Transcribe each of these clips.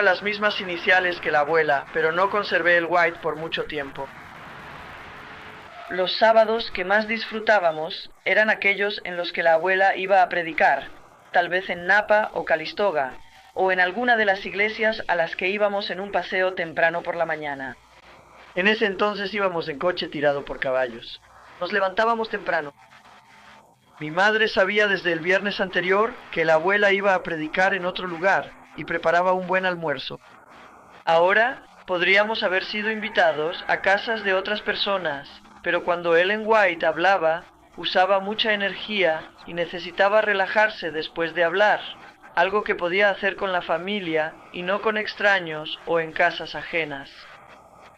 Las mismas iniciales que la abuela, pero no conservé el White por mucho tiempo. Los sábados que más disfrutábamos eran aquellos en los que la abuela iba a predicar, tal vez en Napa o Calistoga, o en alguna de las iglesias a las que íbamos en un paseo temprano por la mañana. En ese entonces íbamos en coche tirado por caballos. Nos levantábamos temprano. Mi madre sabía desde el viernes anterior que la abuela iba a predicar en otro lugar y preparaba un buen almuerzo. Ahora podríamos haber sido invitados a casas de otras personas, pero cuando Ellen White hablaba, usaba mucha energía y necesitaba relajarse después de hablar, algo que podía hacer con la familia y no con extraños o en casas ajenas.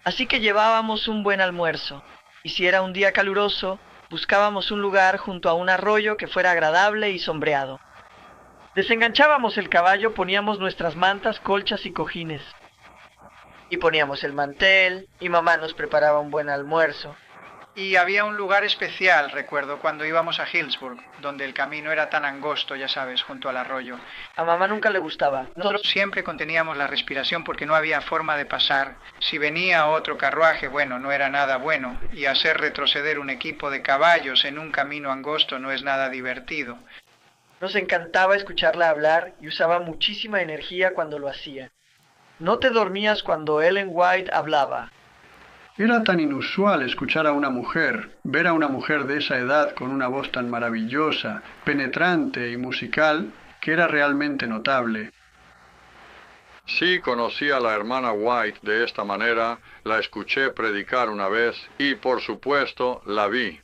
Así que llevábamos un buen almuerzo, y si era un día caluroso, buscábamos un lugar junto a un arroyo que fuera agradable y sombreado. Desenganchábamos el caballo, poníamos nuestras mantas, colchas y cojines. Y poníamos el mantel, y mamá nos preparaba un buen almuerzo. Y había un lugar especial, recuerdo, cuando íbamos a Hillsburg, donde el camino era tan angosto, ya sabes, junto al arroyo. A mamá nunca le gustaba. Nosotros siempre conteníamos la respiración porque no había forma de pasar. Si venía otro carruaje, bueno, no era nada bueno. Y hacer retroceder un equipo de caballos en un camino angosto no es nada divertido. Nos encantaba escucharla hablar y usaba muchísima energía cuando lo hacía. No te dormías cuando Ellen White hablaba. Era tan inusual escuchar a una mujer, ver a una mujer de esa edad con una voz tan maravillosa, penetrante y musical, que era realmente notable. Sí, conocí a la hermana White de esta manera, la escuché predicar una vez y, por supuesto, la vi.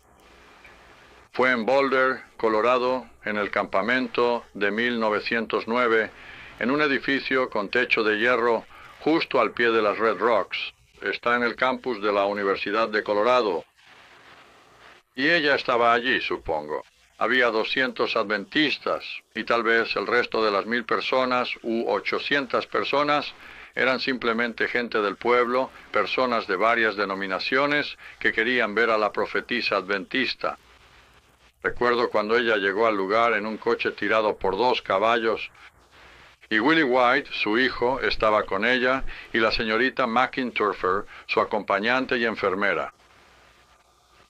Fue en Boulder, Colorado, en el campamento de 1909, en un edificio con techo de hierro justo al pie de las Red Rocks. Está en el campus de la Universidad de Colorado. Y ella estaba allí, supongo. Había 200 adventistas y tal vez el resto de las 1000 personas u 800 personas eran simplemente gente del pueblo, personas de varias denominaciones que querían ver a la profetisa adventista. Recuerdo cuando ella llegó al lugar en un coche tirado por 2 caballos, y Willie White, su hijo, estaba con ella, y la señorita McInturfer, su acompañante y enfermera.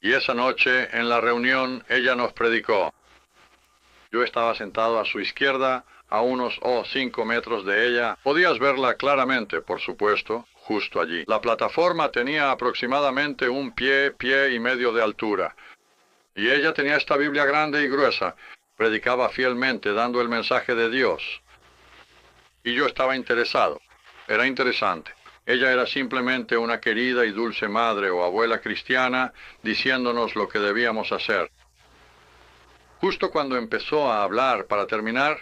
Y esa noche, en la reunión, ella nos predicó. Yo estaba sentado a su izquierda, a unos 5 metros de ella. Podías verla claramente, por supuesto, justo allí. La plataforma tenía aproximadamente un pie, pie y medio de altura. Y ella tenía esta Biblia grande y gruesa. Predicaba fielmente, dando el mensaje de Dios. Y yo estaba interesado. Era interesante. Ella era simplemente una querida y dulce madre o abuela cristiana diciéndonos lo que debíamos hacer. Justo cuando empezó a hablar para terminar,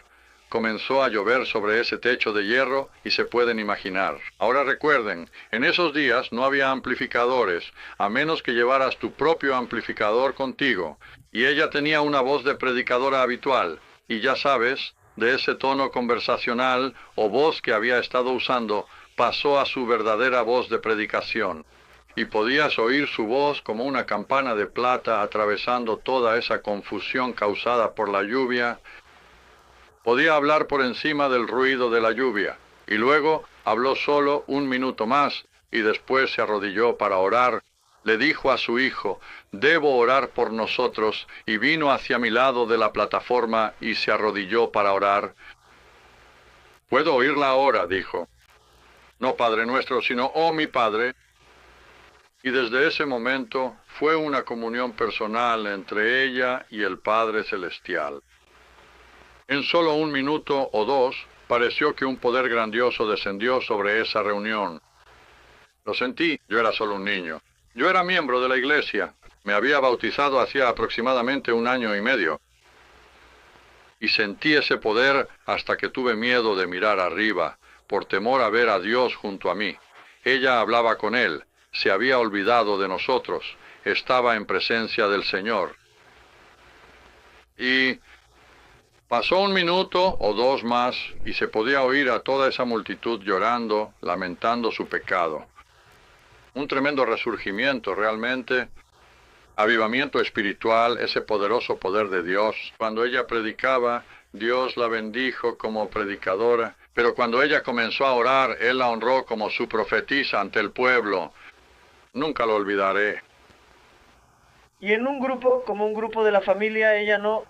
comenzó a llover sobre ese techo de hierro y se pueden imaginar. Ahora recuerden, en esos días no había amplificadores, a menos que llevaras tu propio amplificador contigo. Y ella tenía una voz de predicadora habitual, y ya sabes, de ese tono conversacional o voz que había estado usando, pasó a su verdadera voz de predicación. Y podías oír su voz como una campana de plata atravesando toda esa confusión causada por la lluvia. Podía hablar por encima del ruido de la lluvia, y luego habló solo 1 minuto más, y después se arrodilló para orar. Le dijo a su hijo, «Debo orar por nosotros», y vino hacia mi lado de la plataforma y se arrodilló para orar. «Puedo oírla ahora», dijo. «No Padre nuestro, sino, oh mi Padre». Y desde ese momento fue una comunión personal entre ella y el Padre Celestial. En solo 1 minuto o 2, pareció que un poder grandioso descendió sobre esa reunión. Lo sentí, yo era solo un niño. Yo era miembro de la iglesia. Me había bautizado hacía aproximadamente 1 año y medio. Y sentí ese poder hasta que tuve miedo de mirar arriba, por temor a ver a Dios junto a mí. Ella hablaba con Él, se había olvidado de nosotros, estaba en presencia del Señor. Y pasó 1 minuto o 2 más, y se podía oír a toda esa multitud llorando, lamentando su pecado. Un tremendo resurgimiento realmente, avivamiento espiritual, ese poderoso poder de Dios. Cuando ella predicaba, Dios la bendijo como predicadora, Pero cuando ella comenzó a orar, él la honró como su profetisa ante el pueblo. Nunca lo olvidaré. Y en un grupo, como un grupo de la familia, ella no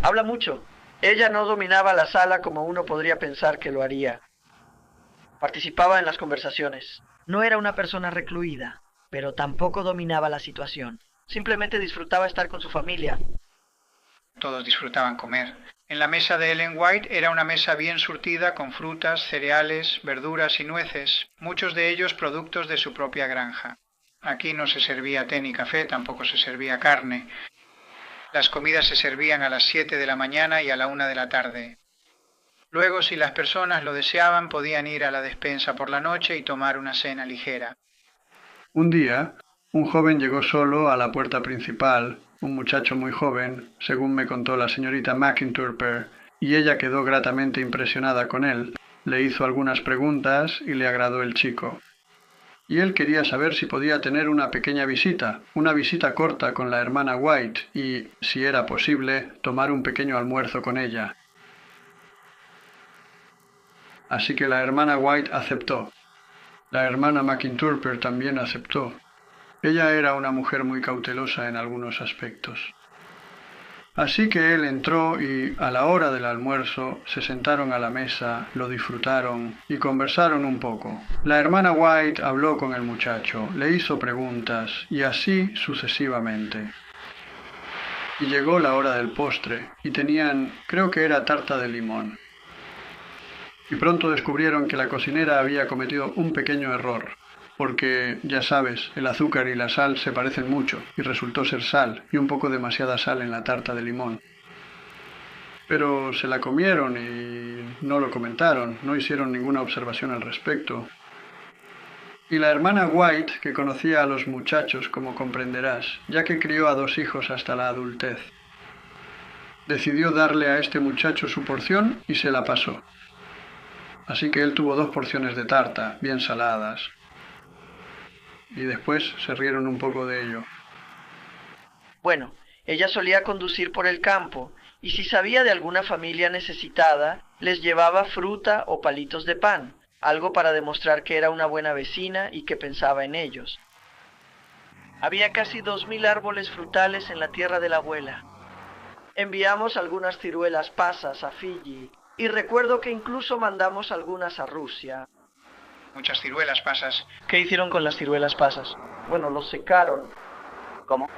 habla mucho. Ella no dominaba la sala como uno podría pensar que lo haría. Participaba en las conversaciones. No era una persona recluida, pero tampoco dominaba la situación. Simplemente disfrutaba estar con su familia. Todos disfrutaban comer. En la mesa de Ellen White era una mesa bien surtida con frutas, cereales, verduras y nueces, muchos de ellos productos de su propia granja. Aquí no se servía té ni café, tampoco se servía carne. Las comidas se servían a las 7 de la mañana y a la 1 de la tarde. Luego, si las personas lo deseaban, podían ir a la despensa por la noche y tomar una cena ligera. Un día, un joven llegó solo a la puerta principal, un muchacho muy joven, según me contó la señorita McInturper, y ella quedó gratamente impresionada con él. Le hizo algunas preguntas y le agradó el chico. Y él quería saber si podía tener una pequeña visita, una visita corta con la hermana White y, si era posible, tomar un pequeño almuerzo con ella. Así que la hermana White aceptó. La hermana McInturper también aceptó. Ella era una mujer muy cautelosa en algunos aspectos. Así que él entró y, a la hora del almuerzo, se sentaron a la mesa, lo disfrutaron y conversaron un poco. La hermana White habló con el muchacho, le hizo preguntas y así sucesivamente. Y llegó la hora del postre y tenían, creo que era tarta de limón. Y pronto descubrieron que la cocinera había cometido un pequeño error, porque, ya sabes, el azúcar y la sal se parecen mucho, y resultó ser sal, y un poco demasiada sal en la tarta de limón. Pero se la comieron y no lo comentaron, no hicieron ninguna observación al respecto. Y la hermana White, que conocía a los muchachos, como comprenderás, ya que crió a 2 hijos hasta la adultez, decidió darle a este muchacho su porción y se la pasó. Así que él tuvo 2 porciones de tarta, bien saladas. Y después se rieron un poco de ello. Bueno, ella solía conducir por el campo, y si sabía de alguna familia necesitada, les llevaba fruta o palitos de pan, algo para demostrar que era una buena vecina y que pensaba en ellos. Había casi 2000 árboles frutales en la tierra de la abuela. Enviamos algunas ciruelas pasas a Fiji, y recuerdo que incluso mandamos algunas a Rusia. Muchas ciruelas pasas. ¿Qué hicieron con las ciruelas pasas? Bueno, los secaron. ¿Cómo?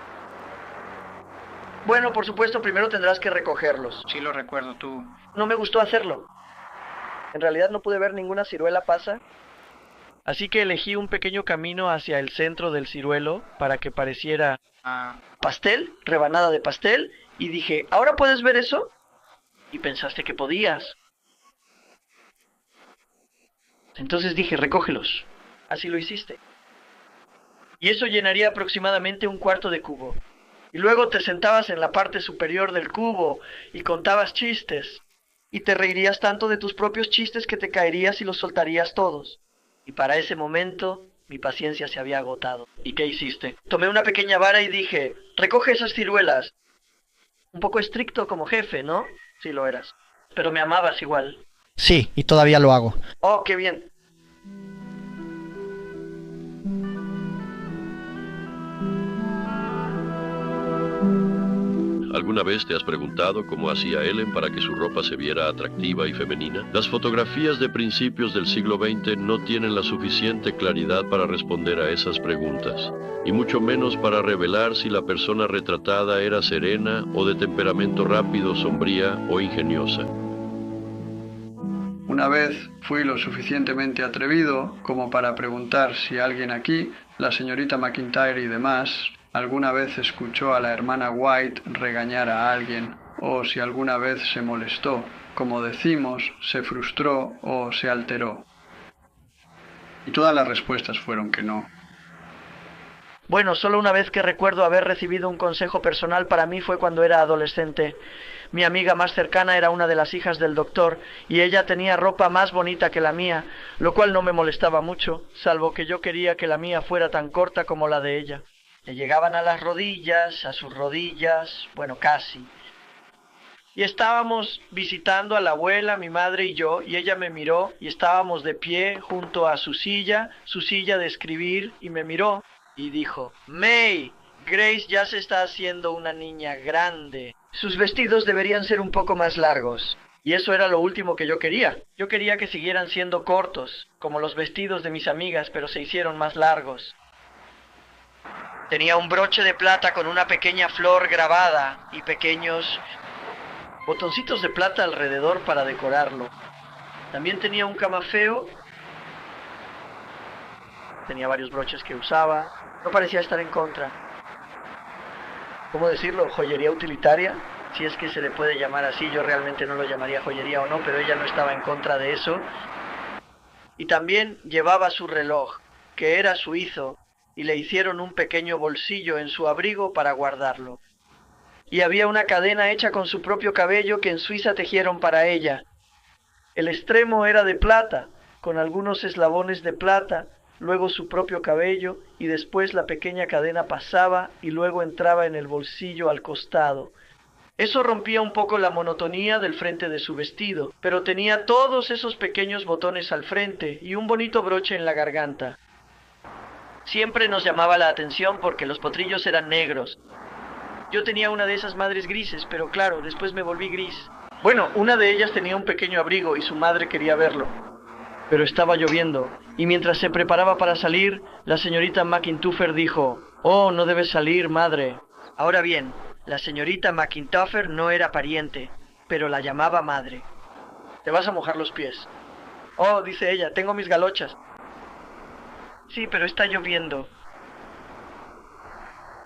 Bueno, por supuesto, primero tendrás que recogerlos. Sí lo recuerdo tú. No me gustó hacerlo. En realidad no pude ver ninguna ciruela pasa. Así que elegí un pequeño camino hacia el centro del ciruelo para que pareciera pastel, rebanada de pastel, y dije, ¿ahora puedes ver eso? Y pensaste que podías. Entonces dije, recógelos. Así lo hiciste. Y eso llenaría aproximadamente un cuarto de cubo. Y luego te sentabas en la parte superior del cubo y contabas chistes. Y te reirías tanto de tus propios chistes que te caerías y los soltarías todos. Y para ese momento, mi paciencia se había agotado. ¿Y qué hiciste? Tomé una pequeña vara y dije, recoge esas ciruelas. Un poco estricto como jefe, ¿no? Sí lo eras. Pero me amabas igual. Sí, y todavía lo hago. Oh, qué bien. ¿Alguna vez te has preguntado cómo hacía Ellen para que su ropa se viera atractiva y femenina? Las fotografías de principios del siglo XX no tienen la suficiente claridad para responder a esas preguntas, y mucho menos para revelar si la persona retratada era serena o de temperamento rápido, sombría o ingeniosa. Una vez fui lo suficientemente atrevido como para preguntar si alguien aquí, la señorita McIntyre y demás, alguna vez escuchó a la hermana White regañar a alguien, o si alguna vez se molestó, como decimos, se frustró o se alteró. Y todas las respuestas fueron que no. Bueno, solo una vez que recuerdo haber recibido un consejo personal para mí fue cuando era adolescente. Mi amiga más cercana era una de las hijas del doctor, y ella tenía ropa más bonita que la mía, lo cual no me molestaba mucho, salvo que yo quería que la mía fuera tan corta como la de ella. Le llegaban a las rodillas, a sus rodillas, bueno, casi. Y estábamos visitando a la abuela, mi madre y yo, y ella me miró y estábamos de pie junto a su silla de escribir, y me miró y dijo, May, Grace ya se está haciendo una niña grande. Sus vestidos deberían ser un poco más largos. Y eso era lo último que yo quería. Yo quería que siguieran siendo cortos, como los vestidos de mis amigas, pero se hicieron más largos. Tenía un broche de plata con una pequeña flor grabada y pequeños botoncitos de plata alrededor para decorarlo. También tenía un camafeo. Tenía varios broches que usaba. No parecía estar en contra. ¿Cómo decirlo? Joyería utilitaria. Si es que se le puede llamar así, yo realmente no lo llamaría joyería o no, pero ella no estaba en contra de eso. Y también llevaba su reloj, que era suizo, y le hicieron un pequeño bolsillo en su abrigo para guardarlo. Y había una cadena hecha con su propio cabello que en Suiza tejieron para ella. El extremo era de plata, con algunos eslabones de plata, luego su propio cabello, y después la pequeña cadena pasaba y luego entraba en el bolsillo al costado. Eso rompía un poco la monotonía del frente de su vestido, pero tenía todos esos pequeños botones al frente y un bonito broche en la garganta. Siempre nos llamaba la atención porque los potrillos eran negros. Yo tenía una de esas madres grises, pero claro, después me volví gris. Bueno, una de ellas tenía un pequeño abrigo y su madre quería verlo. Pero estaba lloviendo, y mientras se preparaba para salir, la señorita McIntyre dijo, «Oh, no debes salir, madre». Ahora bien, la señorita McIntyre no era pariente, pero la llamaba madre. «Te vas a mojar los pies». «Oh», dice ella, «tengo mis galochas». «Sí, pero está lloviendo».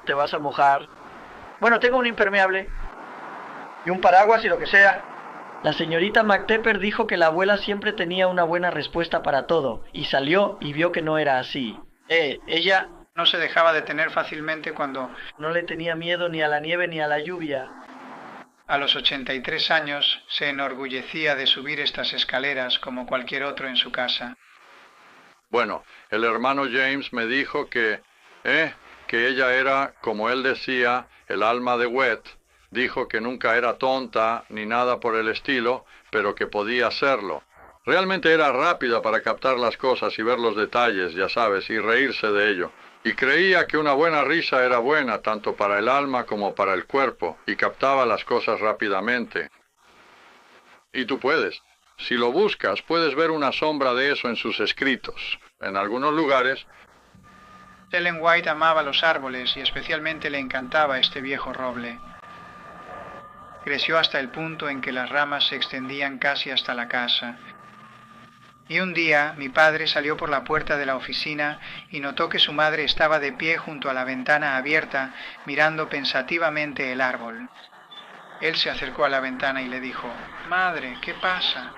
«Te vas a mojar». «Bueno, tengo un impermeable y un paraguas y lo que sea». La señorita McTepper dijo que la abuela siempre tenía una buena respuesta para todo, y salió y vio que no era así. Ella No se dejaba detener fácilmente cuando, no le tenía miedo ni a la nieve ni a la lluvia. a los 83 años, se enorgullecía de subir estas escaleras como cualquier otro en su casa. Bueno, el hermano James me dijo que ella era, como él decía, el alma de Wet. Dijo que nunca era tonta ni nada por el estilo, pero que podía serlo. Realmente era rápida para captar las cosas y ver los detalles, ya sabes, y reírse de ello. Y creía que una buena risa era buena tanto para el alma como para el cuerpo, y captaba las cosas rápidamente. Y tú puedes. Si lo buscas, puedes ver una sombra de eso en sus escritos. En algunos lugares. Ellen White amaba los árboles y especialmente le encantaba este viejo roble. Creció hasta el punto en que las ramas se extendían casi hasta la casa. Y un día mi padre salió por la puerta de la oficina y notó que su madre estaba de pie junto a la ventana abierta, mirando pensativamente el árbol. Él se acercó a la ventana y le dijo, «Madre, ¿qué pasa?»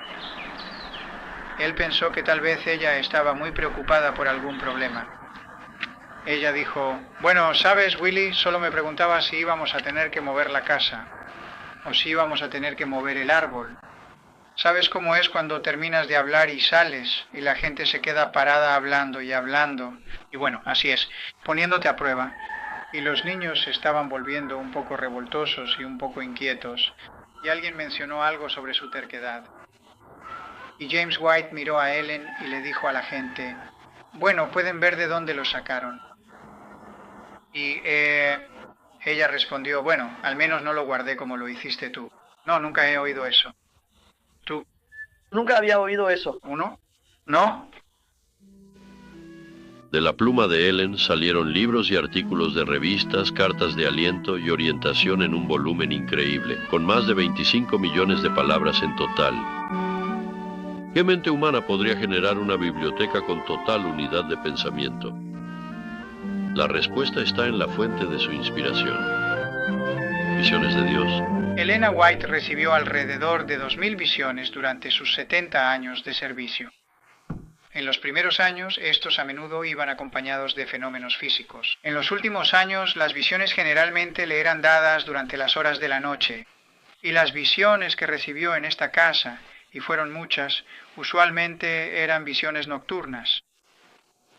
Él pensó que tal vez ella estaba muy preocupada por algún problema. Ella dijo, «Bueno, ¿sabes, Willy? Solo me preguntaba si íbamos a tener que mover la casa. O si íbamos a tener que mover el árbol. ¿Sabes cómo es cuando terminas de hablar y sales y la gente se queda parada hablando y hablando? Y bueno, así es, poniéndote a prueba. Y los niños se estaban volviendo un poco revoltosos y un poco inquietos. Y alguien mencionó algo sobre su terquedad. Y James White miró a Ellen y le dijo a la gente, «Bueno, pueden ver de dónde lo sacaron». Y ella respondió, «Bueno, al menos no lo guardé como lo hiciste tú». «No, nunca he oído eso». «¿Tú?» Nunca había oído eso. «¿Uno?» «No». De la pluma de Ellen salieron libros y artículos de revistas, cartas de aliento y orientación en un volumen increíble, con más de 25 millones de palabras en total. ¿Qué mente humana podría generar una biblioteca con total unidad de pensamiento? La respuesta está en la fuente de su inspiración. Visiones de Dios. Elena White recibió alrededor de 2000 visiones durante sus 70 años de servicio. En los primeros años, estos a menudo iban acompañados de fenómenos físicos. En los últimos años, las visiones generalmente le eran dadas durante las horas de la noche. Y las visiones que recibió en esta casa, y fueron muchas, usualmente eran visiones nocturnas.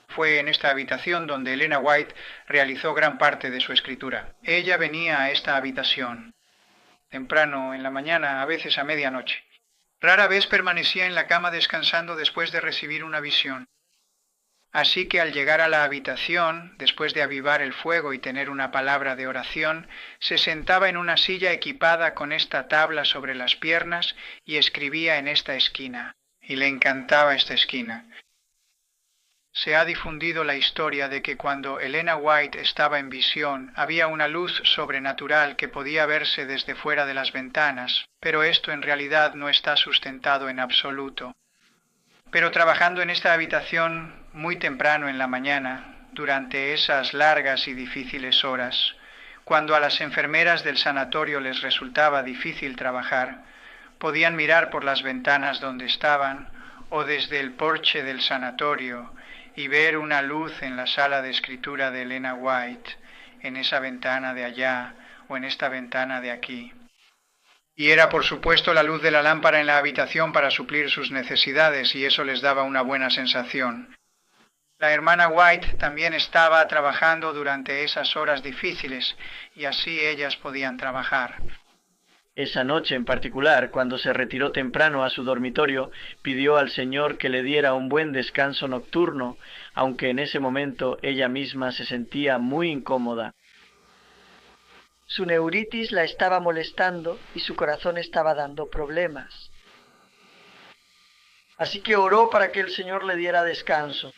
Fue en esta habitación donde Elena White realizó gran parte de su escritura. Ella venía a esta habitación. temprano en la mañana, a veces a medianoche. Rara vez permanecía en la cama descansando después de recibir una visión. Así que al llegar a la habitación, después de avivar el fuego y tener una palabra de oración, se sentaba en una silla equipada con esta tabla sobre las piernas y escribía en esta esquina. Y le encantaba esta esquina. Se ha difundido la historia de que cuando Elena White estaba en visión, había una luz sobrenatural que podía verse desde fuera de las ventanas, pero esto en realidad no está sustentado en absoluto. Pero trabajando en esta habitación muy temprano en la mañana, durante esas largas y difíciles horas, cuando a las enfermeras del sanatorio les resultaba difícil trabajar, podían mirar por las ventanas donde estaban o desde el porche del sanatorio y ver una luz en la sala de escritura de Elena White, en esa ventana de allá o en esta ventana de aquí. Y era por supuesto la luz de la lámpara en la habitación para suplir sus necesidades y eso les daba una buena sensación. La hermana White también estaba trabajando durante esas horas difíciles y así ellas podían trabajar. Esa noche en particular, cuando se retiró temprano a su dormitorio, pidió al Señor que le diera un buen descanso nocturno, aunque en ese momento ella misma se sentía muy incómoda. Su neuritis la estaba molestando y su corazón estaba dando problemas. Así que oró para que el Señor le diera descanso.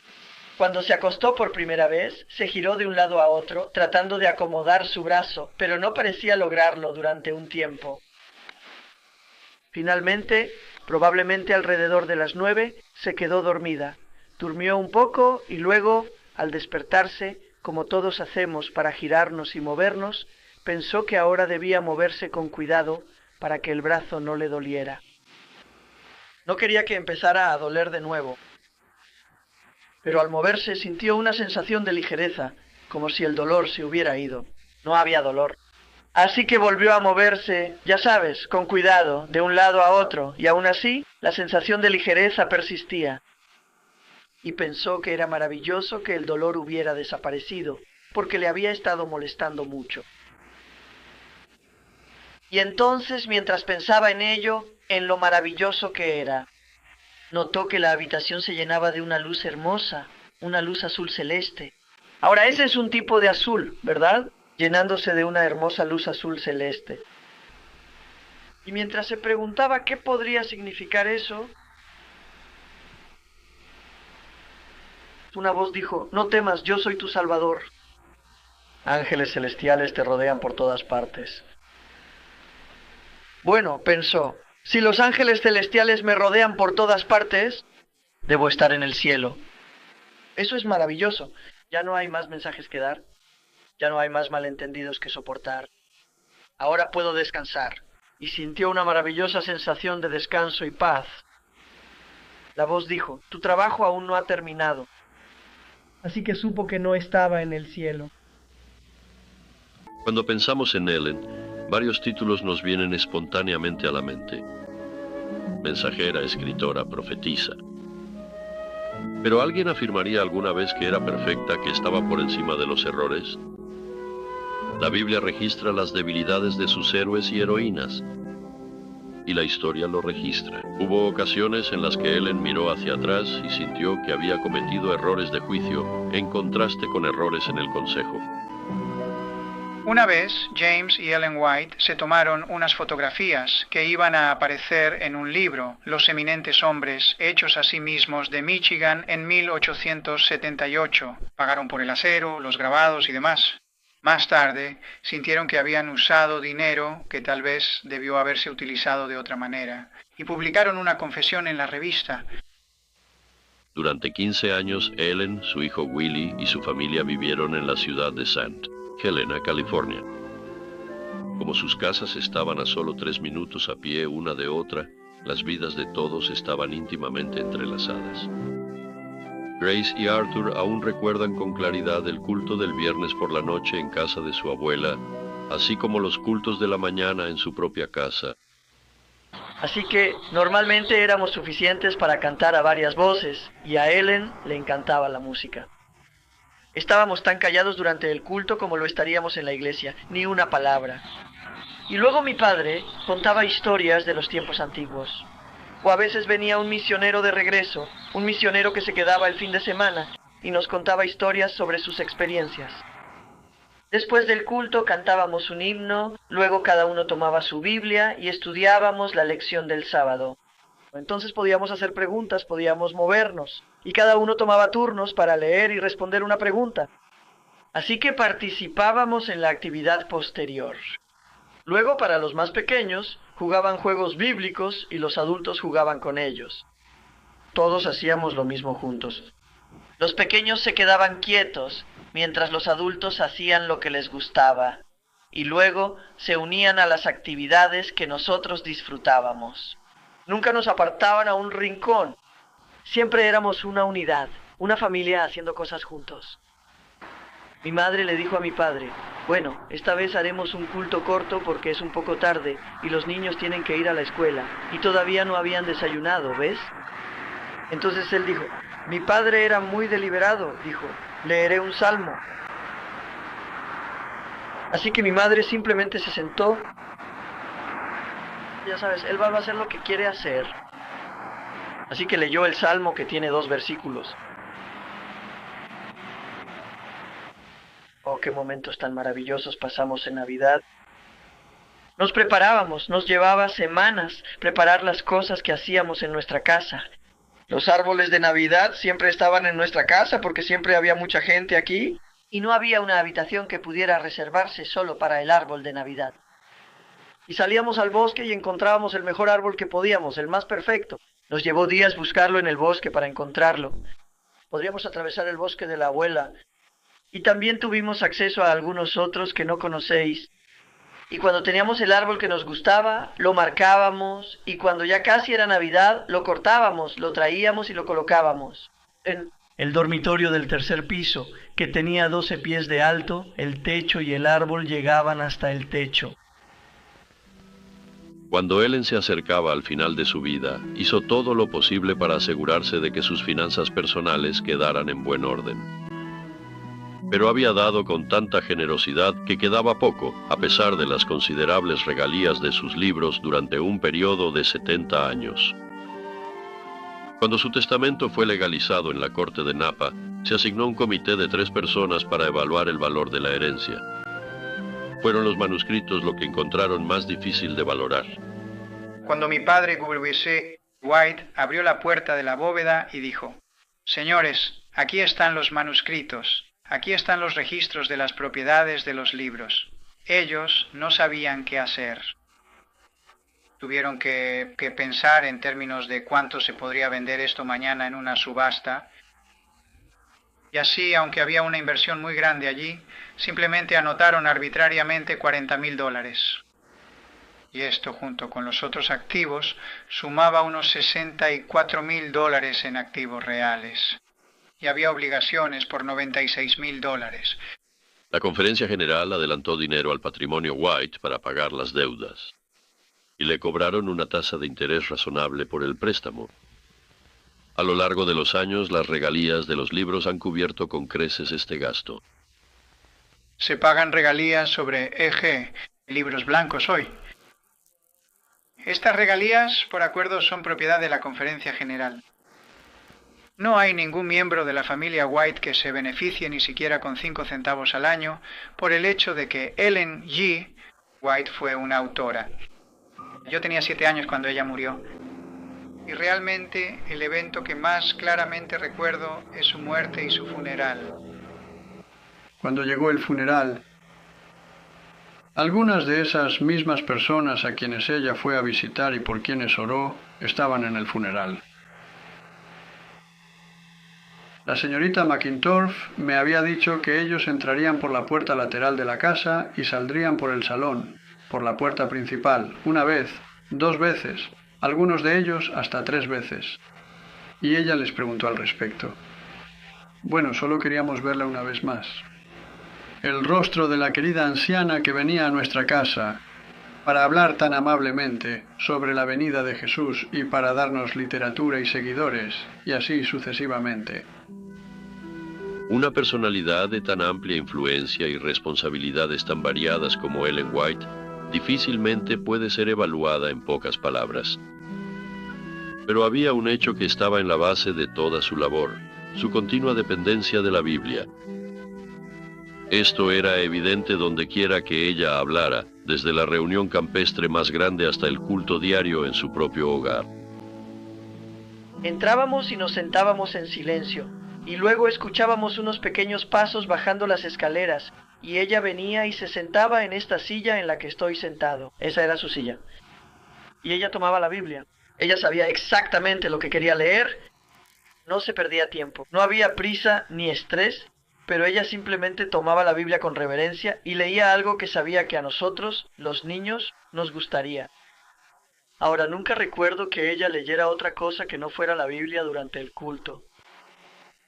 Cuando se acostó por primera vez, se giró de un lado a otro, tratando de acomodar su brazo, pero no parecía lograrlo durante un tiempo. Finalmente, probablemente alrededor de las 9, se quedó dormida. Durmió un poco y luego, al despertarse, como todos hacemos para girarnos y movernos, pensó que ahora debía moverse con cuidado para que el brazo no le doliera. No quería que empezara a doler de nuevo, pero al moverse sintió una sensación de ligereza, como si el dolor se hubiera ido. No había dolor. Así que volvió a moverse, ya sabes, con cuidado, de un lado a otro, y aún así la sensación de ligereza persistía. Y pensó que era maravilloso que el dolor hubiera desaparecido, porque le había estado molestando mucho. Y entonces, mientras pensaba en ello, en lo maravilloso que era, notó que la habitación se llenaba de una luz hermosa, una luz azul celeste. Ahora, ese es un tipo de azul, ¿verdad? Llenándose de una hermosa luz azul celeste. Y mientras se preguntaba qué podría significar eso, una voz dijo: «No temas, yo soy tu Salvador». Ángeles celestiales te rodean por todas partes. Bueno, pensó, si los ángeles celestiales me rodean por todas partes, debo estar en el cielo. Eso es maravilloso. Ya no hay más mensajes que dar. Ya no hay más malentendidos que soportar. Ahora puedo descansar. Y sintió una maravillosa sensación de descanso y paz. La voz dijo: tu trabajo aún no ha terminado. Así que supo que no estaba en el cielo. Cuando pensamos en Ellen, varios títulos nos vienen espontáneamente a la mente. Mensajera, escritora, profetisa. ¿Pero alguien afirmaría alguna vez que era perfecta, que estaba por encima de los errores? La Biblia registra las debilidades de sus héroes y heroínas, y la historia lo registra. Hubo ocasiones en las que Ellen miró hacia atrás y sintió que había cometido errores de juicio, en contraste con errores en el consejo. Una vez, James y Ellen White se tomaron unas fotografías que iban a aparecer en un libro, Los eminentes hombres hechos a sí mismos de Michigan en 1878. Pagaron por el acero, los grabados y demás. Más tarde, sintieron que habían usado dinero que tal vez debió haberse utilizado de otra manera, y publicaron una confesión en la revista. Durante 15 años, Ellen, su hijo Willie y su familia vivieron en la ciudad de St. Helena, California. Como sus casas estaban a solo 3 minutos a pie una de otra, las vidas de todos estaban íntimamente entrelazadas. Grace y Arthur aún recuerdan con claridad el culto del viernes por la noche en casa de su abuela, así como los cultos de la mañana en su propia casa. Así que normalmente éramos suficientes para cantar a varias voces, y a Ellen le encantaba la música. Estábamos tan callados durante el culto como lo estaríamos en la iglesia, ni una palabra. Y luego mi padre contaba historias de los tiempos antiguos. O a veces venía un misionero de regreso, un misionero que se quedaba el fin de semana y nos contaba historias sobre sus experiencias. Después del culto cantábamos un himno, luego cada uno tomaba su Biblia y estudiábamos la lección del sábado. Entonces podíamos hacer preguntas, podíamos movernos, y cada uno tomaba turnos para leer y responder una pregunta. Así que participábamos en la actividad posterior. Luego, para los más pequeños, jugaban juegos bíblicos y los adultos jugaban con ellos. Todos hacíamos lo mismo juntos. Los pequeños se quedaban quietos, mientras los adultos hacían lo que les gustaba, y luego se unían a las actividades que nosotros disfrutábamos. Nunca nos apartaban a un rincón. Siempre éramos una unidad, una familia haciendo cosas juntos. Mi madre le dijo a mi padre, bueno, esta vez haremos un culto corto porque es un poco tarde y los niños tienen que ir a la escuela y todavía no habían desayunado, ¿ves? Entonces él dijo, mi padre era muy deliberado, dijo, leeré un salmo. Así que mi madre simplemente se sentó. Ya sabes, él va a hacer lo que quiere hacer. Así que leyó el salmo que tiene 2 versículos. Oh, qué momentos tan maravillosos pasamos en Navidad. Nos preparábamos, nos llevaba semanas preparar las cosas que hacíamos en nuestra casa. Los árboles de Navidad siempre estaban en nuestra casa porque siempre había mucha gente aquí. Y no había una habitación que pudiera reservarse solo para el árbol de Navidad. Y salíamos al bosque y encontrábamos el mejor árbol que podíamos, el más perfecto. Nos llevó días buscarlo en el bosque para encontrarlo. Podríamos atravesar el bosque de la abuela. Y también tuvimos acceso a algunos otros que no conocéis. Y cuando teníamos el árbol que nos gustaba, lo marcábamos. Y cuando ya casi era Navidad, lo cortábamos, lo traíamos y lo colocábamos. En el dormitorio del 3er piso, que tenía 12 pies de alto, el techo y el árbol llegaban hasta el techo. Cuando Ellen se acercaba al final de su vida, hizo todo lo posible para asegurarse de que sus finanzas personales quedaran en buen orden. Pero había dado con tanta generosidad que quedaba poco, a pesar de las considerables regalías de sus libros durante un periodo de 70 años. Cuando su testamento fue legalizado en la corte de Napa, se asignó un comité de 3 personas para evaluar el valor de la herencia. Fueron los manuscritos lo que encontraron más difícil de valorar. Cuando mi padre W.C. White abrió la puerta de la bóveda y dijo, «Señores, aquí están los manuscritos, aquí están los registros de las propiedades de los libros». Ellos no sabían qué hacer. Tuvieron que pensar en términos de cuánto se podría vender esto mañana en una subasta. Y así, aunque había una inversión muy grande allí, simplemente anotaron arbitrariamente $40,000. Y esto, junto con los otros activos, sumaba unos $64,000 en activos reales. Y había obligaciones por $96,000. La conferencia general adelantó dinero al patrimonio White para pagar las deudas. Y le cobraron una tasa de interés razonable por el préstamo. A lo largo de los años, las regalías de los libros han cubierto con creces este gasto. Se pagan regalías sobre EG, libros blancos hoy. Estas regalías, por acuerdo, son propiedad de la Conferencia General. No hay ningún miembro de la familia White que se beneficie ni siquiera con 5 centavos al año por el hecho de que Ellen G. White fue una autora. Yo tenía 7 años cuando ella murió. Y realmente el evento que más claramente recuerdo es su muerte y su funeral. Cuando llegó el funeral, algunas de esas mismas personas a quienes ella fue a visitar y por quienes oró estaban en el funeral. La señorita McIntorff me había dicho que ellos entrarían por la puerta lateral de la casa y saldrían por el salón, por la puerta principal, 1 vez, 2 veces, algunos de ellos hasta 3 veces. Y ella les preguntó al respecto. Bueno, solo queríamos verla una vez más. El rostro de la querida anciana que venía a nuestra casa para hablar tan amablemente sobre la venida de Jesús y para darnos literatura y seguidores, y así sucesivamente. Una personalidad de tan amplia influencia y responsabilidades tan variadas como Ellen White difícilmente puede ser evaluada en pocas palabras. Pero había un hecho que estaba en la base de toda su labor, su continua dependencia de la Biblia. Esto era evidente dondequiera que ella hablara, desde la reunión campestre más grande hasta el culto diario en su propio hogar. Entrábamos y nos sentábamos en silencio, y luego escuchábamos unos pequeños pasos bajando las escaleras, y ella venía y se sentaba en esta silla en la que estoy sentado. Esa era su silla. Y ella tomaba la Biblia. Ella sabía exactamente lo que quería leer. No se perdía tiempo. No había prisa ni estrés, pero ella simplemente tomaba la Biblia con reverencia y leía algo que sabía que a nosotros, los niños, nos gustaría. Ahora, nunca recuerdo que ella leyera otra cosa que no fuera la Biblia durante el culto.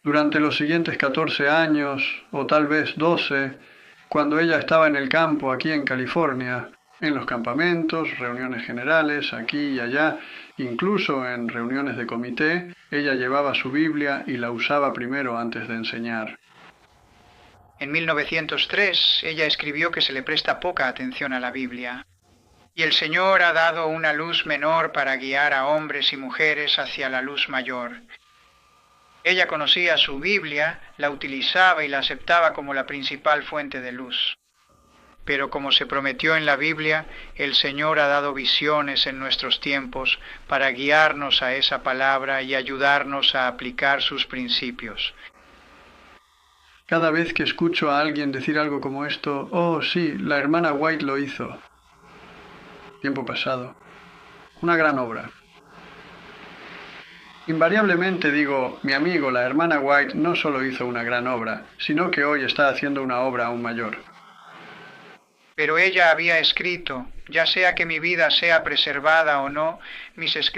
Durante los siguientes 14 años, o tal vez 12, cuando ella estaba en el campo aquí en California, en los campamentos, reuniones generales, aquí y allá, incluso en reuniones de comité, ella llevaba su Biblia y la usaba primero antes de enseñar. En 1903, ella escribió que se le presta poca atención a la Biblia. Y el Señor ha dado una luz menor para guiar a hombres y mujeres hacia la luz mayor. Ella conocía su Biblia, la utilizaba y la aceptaba como la principal fuente de luz. Pero como se prometió en la Biblia, el Señor ha dado visiones en nuestros tiempos para guiarnos a esa palabra y ayudarnos a aplicar sus principios. Cada vez que escucho a alguien decir algo como esto, oh sí, la hermana White lo hizo. Tiempo pasado. Una gran obra. Invariablemente digo, mi amigo, la hermana White no solo hizo una gran obra, sino que hoy está haciendo una obra aún mayor. Pero ella había escrito, ya sea que mi vida sea preservada o no, mis escritos